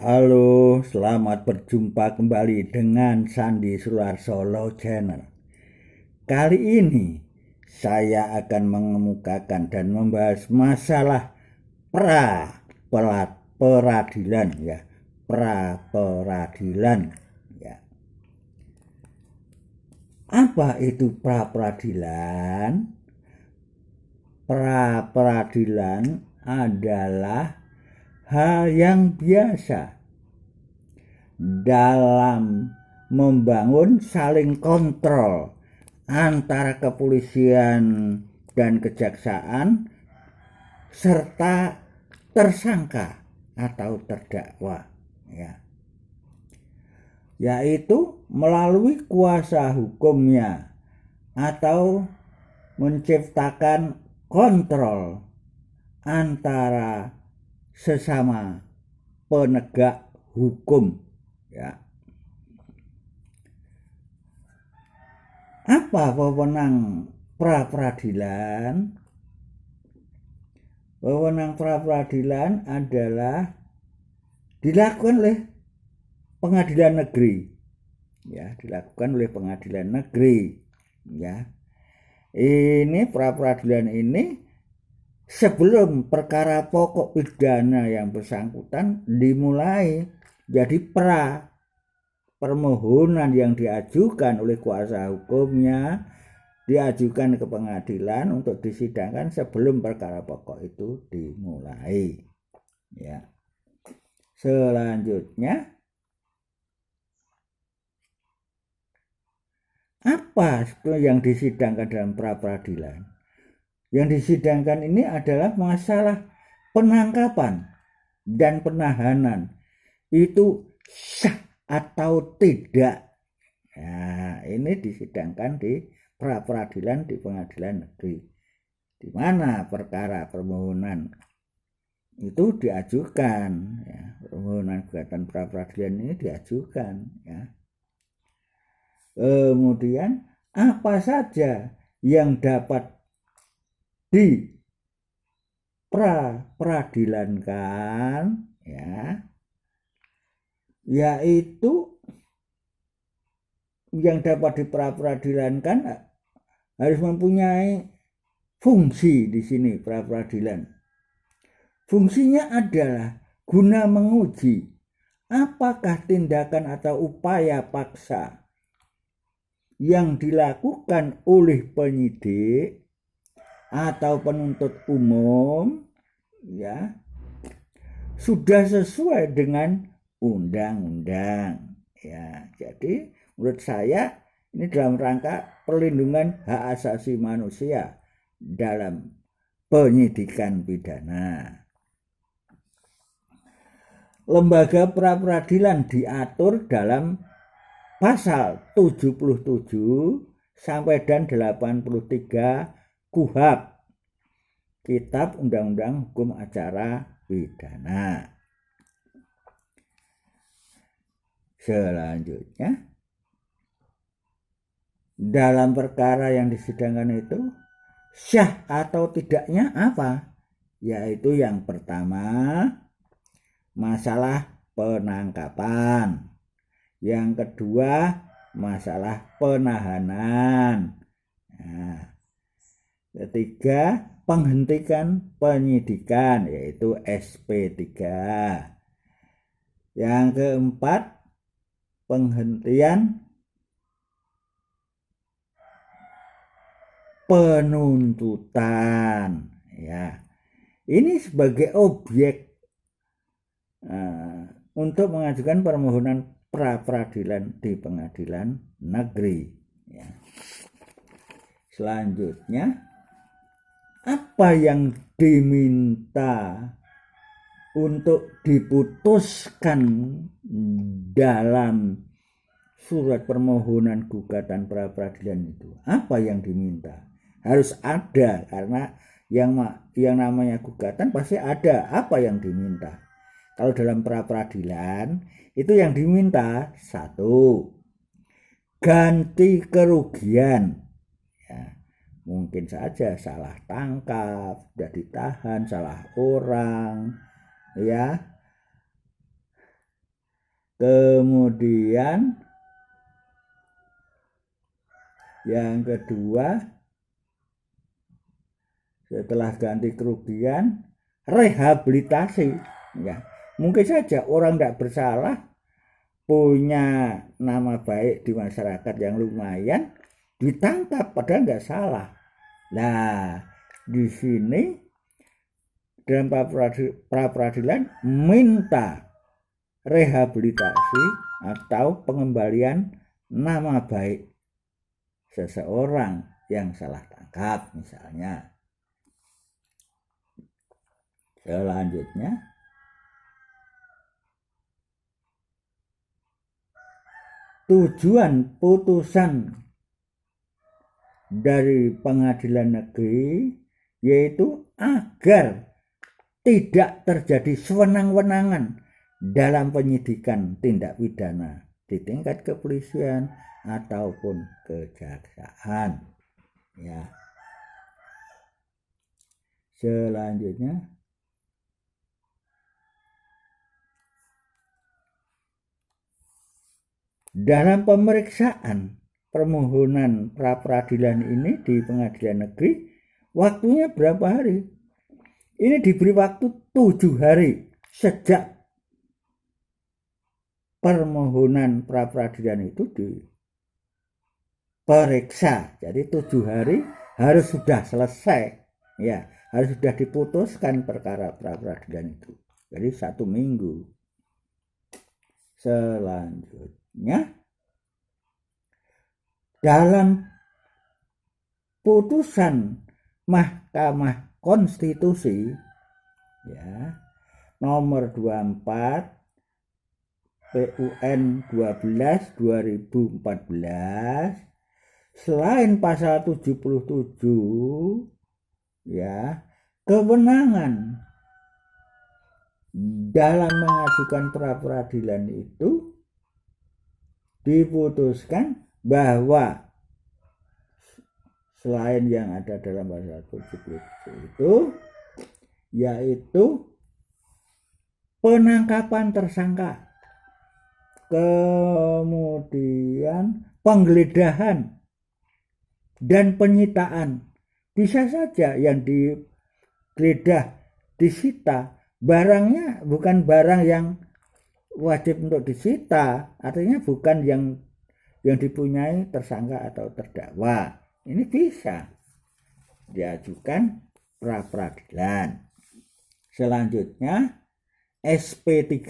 Halo, selamat berjumpa kembali dengan Sandi Sularsolo Channel. Kali ini saya akan mengemukakan dan membahas masalah peradilan ya, peradilan ya. Apa itu peradilan? Peradilan adalah hal yang biasa dalam membangun saling kontrol antara kepolisian dan kejaksaan serta tersangka atau terdakwa ya, yaitu melalui kuasa hukumnya atau menciptakan kontrol antara sesama penegak hukum ya. Apa wewenang pra-peradilan? Wewenang pra-peradilan adalah dilakukan oleh pengadilan negeri ya, dilakukan oleh pengadilan negeri ya. Ini pra-peradilan ini sebelum perkara pokok pidana yang bersangkutan dimulai. Jadi permohonan yang diajukan oleh kuasa hukumnya diajukan ke pengadilan untuk disidangkan sebelum perkara pokok itu dimulai ya. Selanjutnya, apa yang disidangkan dalam pra-peradilan? Yang disidangkan ini adalah masalah penangkapan dan penahanan itu sah atau tidak. Nah, ini disidangkan di pra-peradilan di pengadilan negeri, di mana perkara permohonan itu diajukan ya, permohonan gugatan pra-peradilan ini diajukan ya. Kemudian apa saja yang dapat diperadilankan ya, yaitu yang dapat diperadilankan harus mempunyai fungsi di sini. Pra-peradilan fungsinya adalah guna menguji apakah tindakan atau upaya paksa yang dilakukan oleh penyidik atau penuntut umum ya sudah sesuai dengan undang-undang ya. Jadi menurut saya ini dalam rangka perlindungan hak asasi manusia dalam penyidikan pidana. Lembaga pra-peradilan diatur dalam pasal 77 sampai dan 83 KUHP, Kitab Undang-Undang Hukum Acara Pidana. Selanjutnya, dalam perkara yang disidangkan itu sah atau tidaknya apa? Yaitu yang pertama masalah penangkapan, yang kedua masalah penahanan, nah, ketiga penghentian penyidikan yaitu SP3, yang keempat penghentian penuntutan ya. Ini sebagai objek untuk mengajukan permohonan pra-peradilan di pengadilan negeri ya. Selanjutnya, apa yang diminta untuk diputuskan dalam surat permohonan gugatan pra-peradilan itu? Apa yang diminta? Harus ada, karena yang namanya gugatan pasti ada apa yang diminta. Kalau dalam pra-peradilan itu yang diminta satu, ganti kerugian ya. Mungkin saja salah tangkap, sudah ditahan, salah orang ya, Kemudian yang kedua, setelah ganti kerugian, rehabilitasi. Ya, mungkin saja orang tidak bersalah, punya nama baik di masyarakat yang lumayan, ditangkap padahal nggak salah. Nah, di sini dalam pra peradilan minta rehabilitasi atau pengembalian nama baik seseorang yang salah tangkap misalnya. Selanjutnya, tujuan putusan dari pengadilan negeri yaitu agar tidak terjadi sewenang-wenangan dalam penyidikan tindak pidana di tingkat kepolisian ataupun kejaksaan. Ya. Selanjutnya, dalam pemeriksaan permohonan pra peradilan ini di pengadilan negeri, waktunya berapa hari? Ini diberi waktu 7 hari sejak permohonan pra peradilan itu diperiksa. Jadi 7 hari harus sudah selesai, ya, harus sudah diputuskan perkara pra peradilan itu. Jadi 1 minggu. Selanjutnya, dalam putusan Mahkamah Konstitusi, ya, nomor 24 PUN 12 2014, selain pasal 77, ya, kewenangan dalam mengajukan pra peradilan itu diputuskan bahwa selain yang ada dalam pasal 77 itu, yaitu penangkapan tersangka, kemudian penggeledahan dan penyitaan. Bisa saja yang digeledah, disita, barangnya bukan barang yang wajib untuk disita, artinya bukan yang dipunyai tersangka atau terdakwa. Ini bisa diajukan pra peradilan. Selanjutnya, SP3,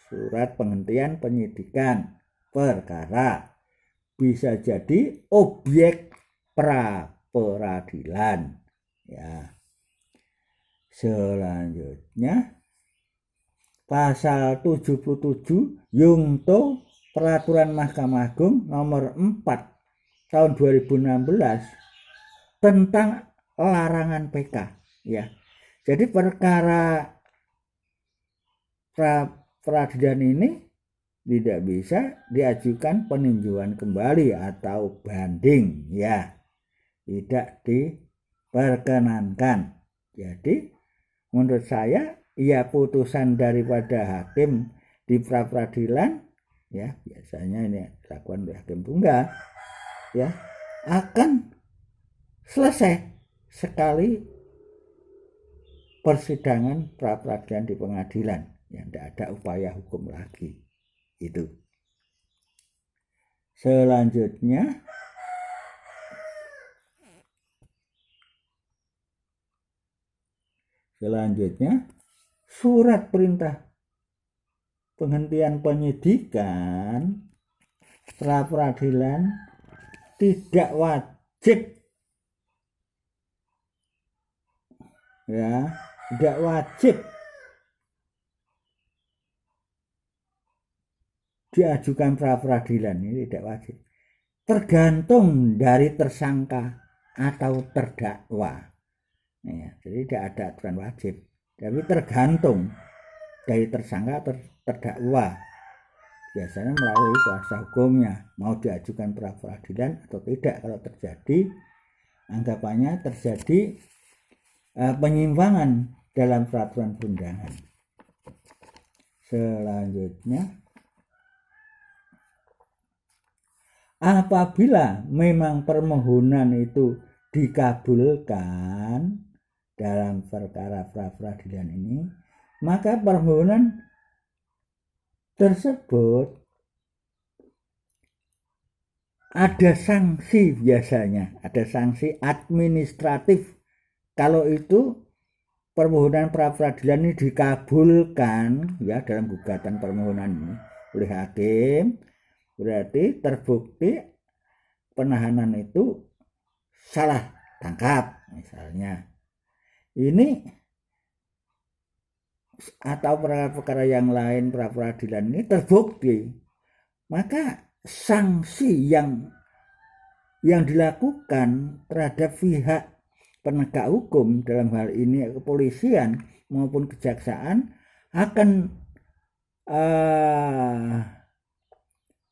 surat penghentian penyidikan perkara, bisa jadi objek pra peradilan. Ya. Selanjutnya, pasal 77 Yungto Peraturan Mahkamah Agung nomor 4 tahun 2016 tentang larangan PK, ya. Jadi perkara pra peradilan ini tidak bisa diajukan peninjauan kembali atau banding, ya. Tidak diperkenankan. Jadi menurut saya, ya, putusan daripada hakim di pra peradilan, ya, biasanya ini dilakukan oleh hakim tunggal, ya, akan selesai sekali persidangan pra peradilan di pengadilan, yang tidak ada upaya hukum lagi. Itu. Selanjutnya, surat perintah penghentian penyidikan pra peradilan tidak wajib, ya, tidak wajib diajukan pra peradilan. Ini tidak wajib, tergantung dari tersangka atau terdakwa, ya. Jadi tidak ada aturan wajib, tapi tergantung dari tersangka atau terdakwa, biasanya melalui kuasa hukumnya, mau diajukan pra peradilan atau tidak. Kalau terjadi, anggapannya terjadi penyimpangan dalam peraturan perundangan. Selanjutnya, apabila memang permohonan itu dikabulkan dalam perkara pra-peradilan ini, maka permohonan tersebut ada sanksi, biasanya ada sanksi administratif kalau itu permohonan pra-peradilan ini dikabulkan ya dalam gugatan permohonan ini oleh hakim, berarti terbukti penahanan itu salah tangkap misalnya. Ini atau perkara-perkara yang lain pra-peradilan ini terbukti, maka sanksi yang dilakukan terhadap pihak penegak hukum dalam hal ini kepolisian maupun kejaksaan akan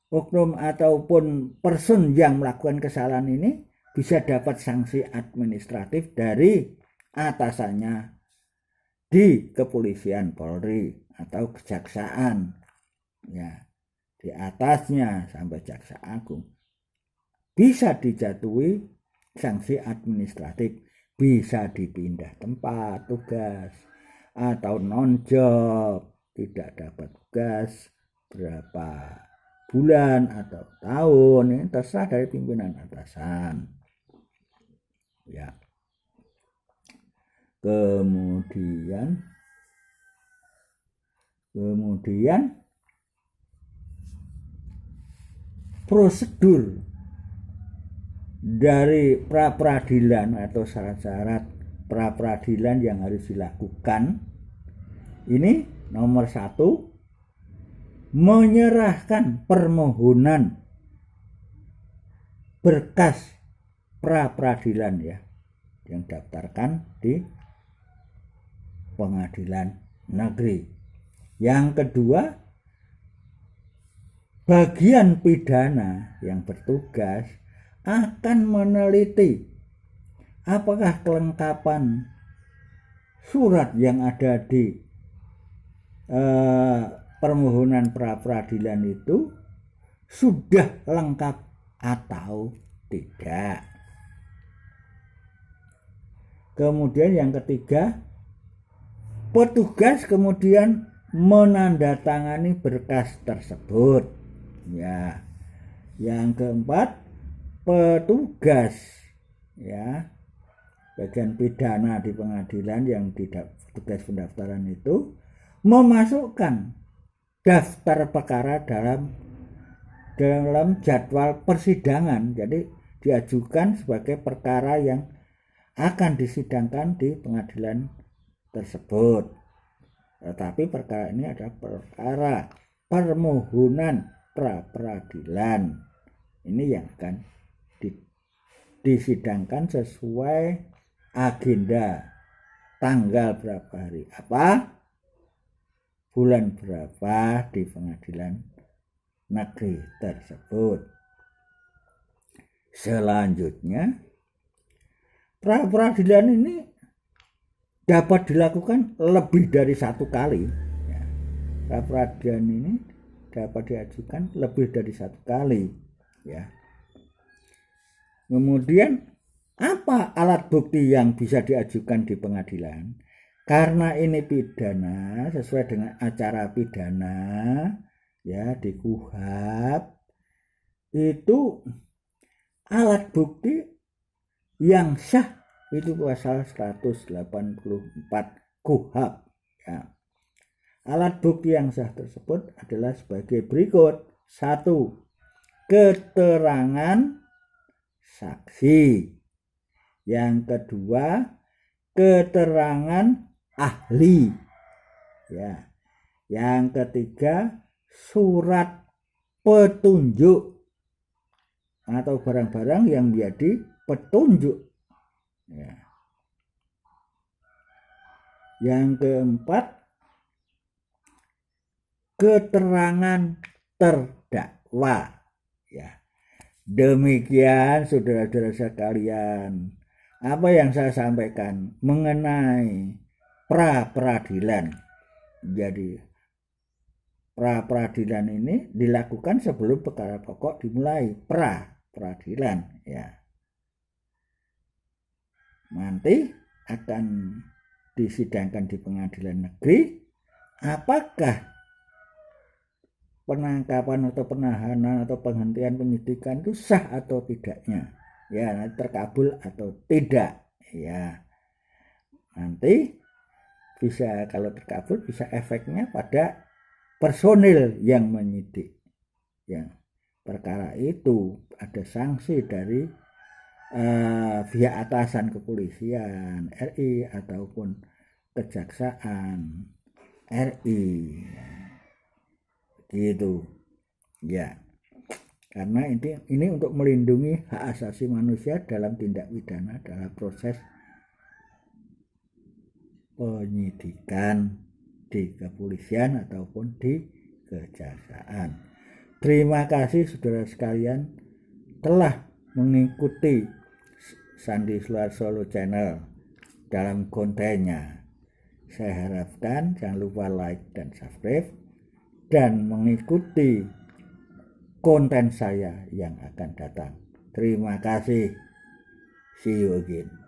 oknum ataupun person yang melakukan kesalahan ini bisa dapat sanksi administratif dari atasannya di kepolisian Polri atau kejaksaan ya, di atasnya sampai jaksa agung bisa dijatuhi sanksi administratif, bisa dipindah tempat tugas atau non job, tidak dapat tugas berapa bulan atau tahun, ini terserah dari pimpinan atasan ya. Kemudian prosedur dari pra-peradilan atau syarat-syarat pra-peradilan yang harus dilakukan ini, nomor 1, menyerahkan permohonan berkas pra-peradilan ya yang daftarkan di pengadilan negeri. Yang kedua, bagian pidana yang bertugas akan meneliti apakah kelengkapan surat yang ada di permohonan pra-peradilan itu sudah lengkap atau tidak. Kemudian yang ketiga, petugas kemudian menandatangani berkas tersebut ya. Yang keempat, petugas ya bagian pidana di pengadilan yang tidak tugas pendaftaran itu memasukkan daftar perkara dalam jadwal persidangan, jadi diajukan sebagai perkara yang akan disidangkan di pengadilan tersebut. Tetapi perkara ini adalah perkara permohonan pra-peradilan. Ini yang akan disidangkan sesuai agenda, tanggal berapa hari apa, bulan berapa di pengadilan negeri tersebut. Selanjutnya, pra-peradilan ini dapat dilakukan lebih dari satu kali. Pra-peradilan ini dapat diajukan lebih dari satu kali. Ya. Kemudian apa alat bukti yang bisa diajukan di pengadilan? Karena ini pidana sesuai dengan acara pidana ya di KUHP, itu alat bukti yang sah itu pasal 184 KUHP ya. Alat bukti yang sah tersebut adalah sebagai berikut. 1. Keterangan saksi. Yang kedua, keterangan ahli ya. Yang ketiga, surat petunjuk atau barang-barang yang menjadi petunjuk ya. Yang keempat, keterangan terdakwa ya. Demikian saudara-saudara sekalian apa yang saya sampaikan mengenai pra-peradilan. Jadi pra-peradilan ini dilakukan sebelum perkara pokok dimulai, pra-peradilan ya. Nanti akan disidangkan di pengadilan negeri apakah penangkapan atau penahanan atau penghentian penyidikan itu sah atau tidaknya, ya, nanti terkabul atau tidak ya. Nanti bisa, kalau terkabul bisa efeknya pada personil yang menyidik ya perkara itu, ada sanksi dari pihak atasan kepolisian RI ataupun kejaksaan RI gitu ya. Karena ini untuk melindungi hak asasi manusia dalam tindak pidana dalam proses penyidikan di kepolisian ataupun di kejaksaan. Terima kasih saudara sekalian telah mengikuti Sandi Suarso Channel dalam kontennya. Saya harapkan jangan lupa like dan subscribe dan mengikuti konten saya yang akan datang. Terima kasih. See you again.